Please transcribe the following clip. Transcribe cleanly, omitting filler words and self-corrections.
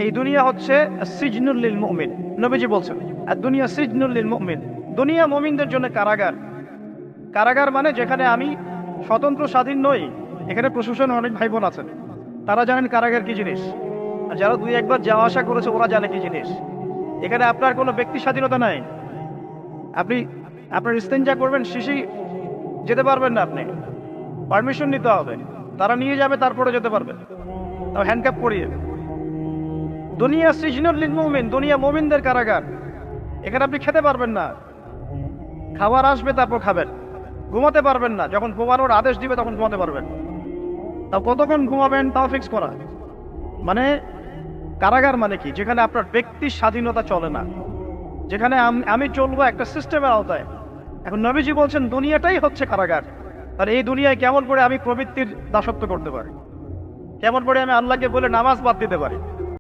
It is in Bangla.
এই দুনিয়া হচ্ছে সিজনুল লিল মুমিন। নবীজি বলছেন আর দুনিয়া সিজনুল লিল মুমিন, দুনিয়া মুমিনদের জন্য কারাগার। কারাগার মানে যেখানে আমি স্বতন্ত্র স্বাধীন নই। এখানে প্রশাসন অনেক ভাই বোন আছেন, তারা জানেন কারাগার কি জিনিস, আর যারা দুই একবার যাওয়া আসা করেছে ওরা জানে কি জিনিস। এখানে আপনার কোনো ব্যক্তি স্বাধীনতা নাই। আপনি আপনার ইস্তেঞ্জা করবেন, শিশি যেতে পারবেন না, আপনি পারমিশন নিতে হবে, তারা নিয়ে যাবে, তারপরে যেতে পারবেন, তাও হ্যান্ডকাপ পরিয়ে। দুনিয়া সিজনুল লিল মুমিন, দুনিয়া মুমিনদের কারাগার। এখানে আপনি খেতে পারবেন না, খাবার আসবে তারপর খাবেন। ঘুমাতে পারবেন না, যখন ঘুমানোর আদেশ দিবে তখন ঘুমাতে পারবেন। তাও কতক্ষণ ঘুমাবেন তাও ফিক্স করা। মানে কারাগার মানে কি? যেখানে আপনার ব্যক্তির স্বাধীনতা চলে না, যেখানে আমি চলবো একটা সিস্টেমের আওতায়। এখন নবীজি বলছেন দুনিয়াটাই হচ্ছে কারাগার। আর এই দুনিয়ায় কেমন করে আমি প্রবৃত্তির দাসত্ব করতে পারি, কেমন করে আমি আল্লাহকে বলে নামাজ বাদ দিতে পারি,